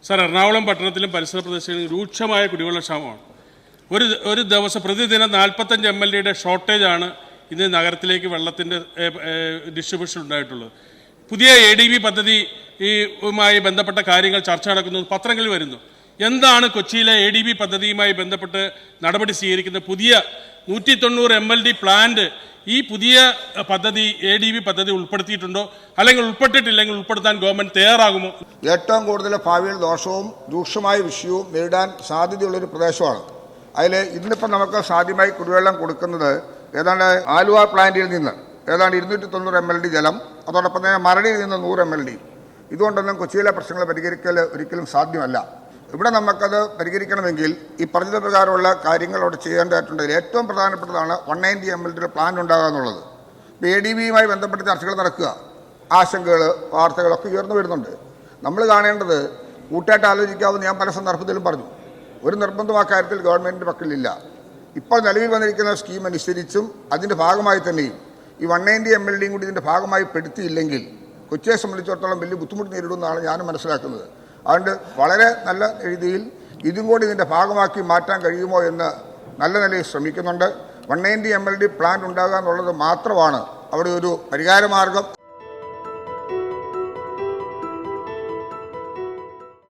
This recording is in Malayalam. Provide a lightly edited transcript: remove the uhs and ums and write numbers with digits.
സർ, എറണാകുളം പട്ടണത്തിലും പരിസര പ്രദേശങ്ങളിലും രൂക്ഷമായ കുടിവെള്ളക്ഷാമമാണ്. ഒരു ദിവസം പ്രതിദിനം 45 MLD ഷോർട്ടേജാണ് ഇന്ന് നഗരത്തിലേക്ക് വെള്ളത്തിൻ്റെ ഡിസ്ട്രിബ്യൂഷൻ ഉണ്ടായിട്ടുള്ളത്. പുതിയ ADB പദ്ധതിയുമായി ബന്ധപ്പെട്ട കാര്യങ്ങൾ ചർച്ച നടക്കുന്നത് പത്രങ്ങളിൽ വരുന്നു. എന്താണ് കൊച്ചിയിലെ ADB പദ്ധതിയുമായി ബന്ധപ്പെട്ട് നടപടി സ്വീകരിക്കുന്ന പുതിയ 190 MLD പ്ലാന്റ് ഈ പുതിയ പദ്ധതി ADB പദ്ധതി ഉൾപ്പെടുത്തിയിട്ടുണ്ടോ, അല്ലെങ്കിൽ ഉൾപ്പെട്ടിട്ടില്ലെങ്കിൽ ഉൾപ്പെടുത്താൻ ഗവൺമെന്റ് തയ്യാറാകുമോ? ഏറ്റവും കൂടുതൽ ഭാവിയിൽ ദോഷവും രൂക്ഷമായ വിഷയവും നേരിടാൻ സാധ്യതയുള്ളൊരു പ്രദേശമാണ്. അതിൽ ഇന്നിപ്പം നമുക്ക് സാധ്യമായി കുടിവെള്ളം കൊടുക്കുന്നത് ഏതാണ്ട് ആലുവ പ്ലാന്റിൽ നിന്ന് ഏതാണ്ട് 290 MLD ജലം, അതോടൊപ്പം തന്നെ മരടിയിൽ നിന്ന് 100 MLD. ഇതുകൊണ്ടൊന്നും കൊച്ചിയിലെ പ്രശ്നങ്ങൾ പരിഹരിക്കൽ ഒരിക്കലും സാധ്യമല്ല. ഇവിടെ നമുക്കത് പരിഹരിക്കണമെങ്കിൽ ഈ പറഞ്ഞത് പ്രകാരമുള്ള കാര്യങ്ങൾ അവിടെ ചെയ്യേണ്ടതായിട്ടുണ്ട്. ഏറ്റവും പ്രധാനപ്പെട്ടതാണ് 190 MLD പ്ലാൻ ഉണ്ടാകുക എന്നുള്ളത്. ഇപ്പോൾ ADBയുമായി ബന്ധപ്പെട്ട് ചർച്ചകൾ നടക്കുക, ആശങ്കകൾ വാർത്തകളൊക്കെ ഉയർന്നു വരുന്നുണ്ട്. നമ്മൾ കാണേണ്ടത് കൂട്ടായിട്ട് ആലോചിക്കാമെന്ന് ഞാൻ പല സന്ദർഭത്തിലും പറഞ്ഞു. ഒരു നിർബന്ധം ആ കാര്യത്തിൽ ഗവൺമെൻറ്റിൻ്റെ പക്കലില്ല. ഇപ്പോൾ നിലവിൽ വന്നിരിക്കുന്ന സ്കീം അനുസരിച്ചും അതിൻ്റെ ഭാഗമായി തന്നെയും ഈ 190 MLD കൂടി ഇതിൻ്റെ ഭാഗമായി പെടുത്തിയില്ലെങ്കിൽ കൊച്ചിയെ സംബന്ധിച്ചിടത്തോളം വലിയ ബുദ്ധിമുട്ട് നേരിടുമെന്നാണ് ഞാനും മനസ്സിലാക്കുന്നത്. അതുകൊണ്ട് വളരെ നല്ല രീതിയിൽ ഇതും കൂടി ഇതിൻ്റെ ഭാഗമാക്കി മാറ്റാൻ കഴിയുമോ എന്ന് നല്ല നിലയിൽ ശ്രമിക്കുന്നുണ്ട്. 190 MLD പ്ലാന്റ് ഉണ്ടാകുക എന്നുള്ളത് മാത്രമാണ് അവിടെ ഒരു പരിഹാരമാർഗം